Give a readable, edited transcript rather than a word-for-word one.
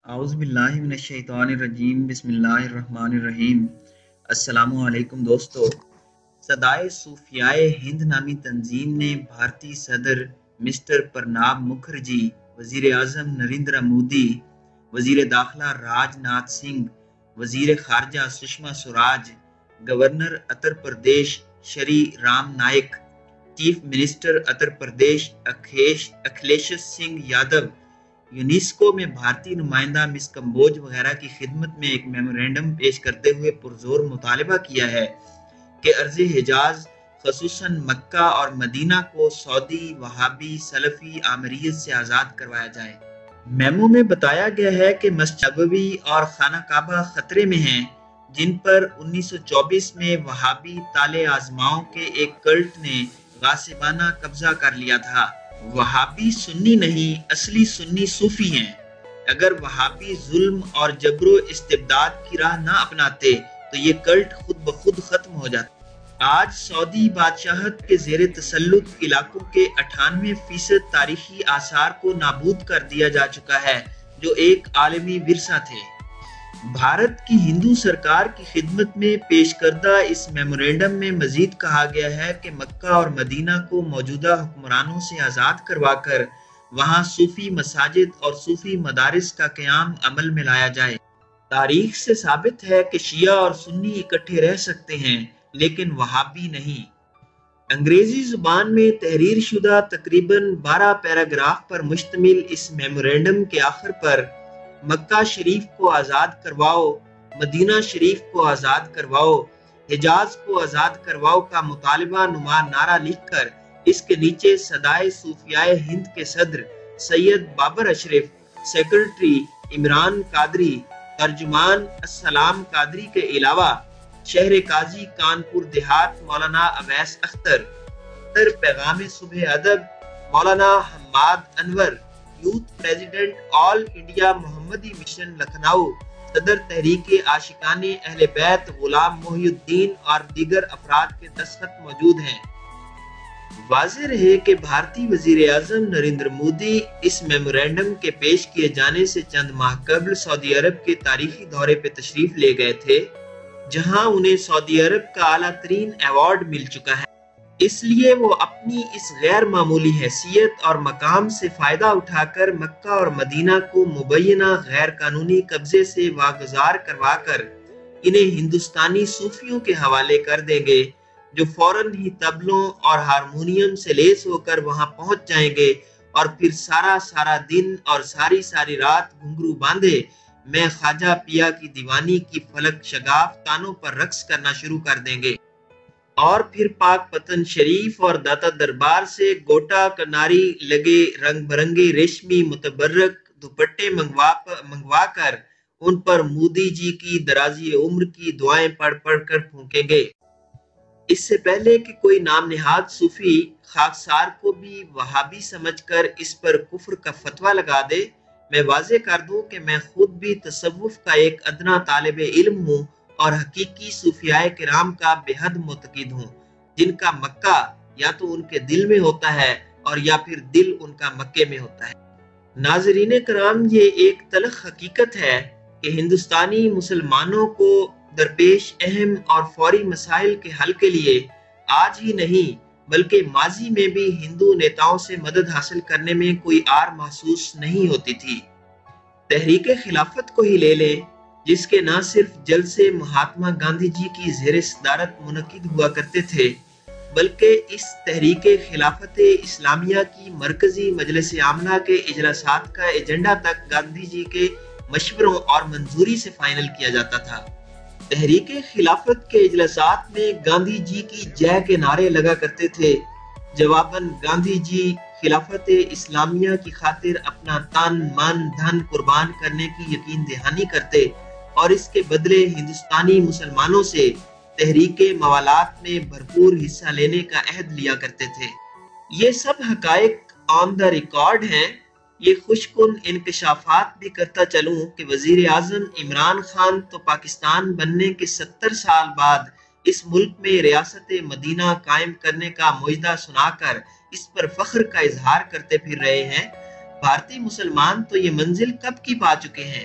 اعوذ باللہ من الشیطان الرجیم بسم اللہ الرحمن الرحیم۔ السلام علیکم دوستو۔ صدائے صوفیائے ہند نامی تنظیم نے بھارتی صدر مسٹر پرناب مکھرجی، وزیر اعظم نریندر مودی، وزیر داخلہ راج ناتھ سنگھ، وزیر خارجہ Sushma Swaraj, governor Uttar Pradesh Shri Ram Naik, chief minister Uttar Pradesh Akhilesh Singh Yadav, UNESCO میں بھارتی نمائندہ مس کمبوج وغیرہ کی خدمت میں ایک میمورینڈم پیش کرتے ہوئے پرزور مطالبہ کیا ہے کہ ارض حجاز خصوصاً مکہ اور مدینہ کو سعودی وہابی سلفی آمریت سے آزاد کروایا جائے۔ میمو میں بتایا گیا ہے کہ مسجد نبوی اور خانہ کعبہ خطرے میں ہیں، جن پر 1924 میں وہابی طالع آزماؤں کے ایک کلٹ نے غاصبانہ قبضہ کر لیا تھا۔ وہابی سنی نہیں، اصلی سنی صوفی ہیں۔ اگر وہابی ظلم اور جبر و استبداد کی راہ نہ اپناتے تو یہ کلٹ خود بخود ختم ہو جاتا۔ آج سعودی بادشاہت کے زیر تسلط علاقوں کے 98% تاریخی آثار کو نابود کر دیا جا چکا ہے، جو ایک عالمی ورثہ تھے۔ بھارت کی ہندو سرکار کی خدمت میں پیش کردہ اس میمورینڈم میں مزید کہا گیا ہے کہ مکہ اور مدینہ کو موجودہ حکمرانوں سے آزاد کروا کر وہاں صوفی مساجد اور صوفی مدارس کا قیام عمل میں لایا جائے۔ تاریخ سے ثابت ہے کہ شیعہ اور سنی اکٹھے رہ سکتے ہیں، لیکن وہابی نہیں۔ انگریزی زبان میں تحریر شدہ تقریباً 12 پیراگراف پر مشتمل اس میمورینڈم کے آخر پر مکہ شریف کو آزاد کرواؤ، مدینہ شریف کو آزاد کرواؤ، حجاز کو آزاد کرواؤ کا مطالبہ نما نعرہ لکھ کر اس کے نیچے صدائے صوفیائے ہند کے صدر سید بابر اشرف، سیکرٹری عمران قادری، ترجمان السلام قادری کے علاوہ شہر قاضی کانپور دیہات مولانا اویس اختر، پیغام صبح ادب مولانا حماد انور، یوتھ پریزیڈنٹ آل انڈیا محمدی مشن لکھنؤ، صدر تحریک عاشقان اہل بیت غلام محی الدین اور دیگر افراد کے دستخط موجود ہیں۔ واضح رہے کہ بھارتی وزیر اعظم نریندر مودی اس میمورینڈم کے پیش کیے جانے سے چند ماہ قبل سعودی عرب کے تاریخی دورے پہ تشریف لے گئے تھے، جہاں انہیں سعودی عرب کا اعلیٰ ترین ایوارڈ مل چکا ہے۔ اس لیے وہ اپنی اس غیر معمولی حیثیت اور مقام سے فائدہ اٹھا کر مکہ اور مدینہ کو مبینہ غیر قانونی قبضے سے واگزار کروا کر انہیں ہندوستانی صوفیوں کے حوالے کر دیں گے، جو فوراً ہی طبلوں اور ہارمونیم سے لیس ہو کر وہاں پہنچ جائیں گے اور پھر سارا دن اور ساری رات گھنگرو باندھے میں خواجہ پیا کی دیوانی کی فلک شگاف تانوں پر رقص کرنا شروع کر دیں گے، اور پھر پاک پتن شریف اور داتا دربار سے گوٹا کناری لگے رنگ برنگے ریشمی متبرک دوپٹے منگوا کر ان پر مودی جی کی درازی عمر کی دعائیں پڑھ کر پھونکیں گے۔ اس سے پہلے کہ کوئی نام نہاد صوفی خاکسار کو بھی وہابی سمجھ کر اس پر کفر کا فتویٰ لگا دے، میں واضح کر دوں کہ میں خود بھی تصوف کا ایک ادنا طالب علم ہوں اور حقیقی صوفیاء کرام کا بے حد معتقد ہوں، جن کا مکہ یا تو ان کے دل میں ہوتا ہے اور یا پھر دل ان کا مکے میں ہوتا ہے۔ ناظرین کرام، یہ ایک تلخ حقیقت ہے کہ ہندوستانی مسلمانوں کو درپیش اہم اور فوری مسائل کے حل کے لیے آج ہی نہیں بلکہ ماضی میں بھی ہندو نیتاؤں سے مدد حاصل کرنے میں کوئی آر محسوس نہیں ہوتی تھی۔ تحریک خلافت کو ہی لے لیں، جس کے نہ صرف جلسے مہاتما گاندھی جی کی زیر صدارت منعقد ہوا کرتے تھے، بلکہ اس تحریک خلافت اسلامیہ کی مرکزی مجلس عاملہ کے اجلاسات کا ایجنڈا تک گاندھی جی کے مشوروں اور منظوری سے فائنل کیا جاتا تھا۔ تحریک خلافت کے اجلاسات میں گاندھی جی کی جے کے نعرے لگا کرتے تھے، جواباً گاندھی جی خلافت اسلامیہ کی خاطر اپنا تن من دھن قربان کرنے کی یقین دہانی کرتے اور اس کے بدلے ہندوستانی مسلمانوں سے تحریک موالات میں بھرپور حصہ لینے کا عہد لیا کرتے تھے۔ یہ سب حقائق آن دا ریکارڈ ہیں۔ یہ خوش کن انکشافات بھی کرتا چلوں کہ وزیر اعظم عمران خان تو پاکستان بننے کے 70 سال بعد اس ملک میں ریاست مدینہ قائم کرنے کا معجزہ سنا کر اس پر فخر کا اظہار کرتے پھر رہے ہیں۔ بھارتی مسلمان تو یہ منزل کب کی پا چکے ہیں۔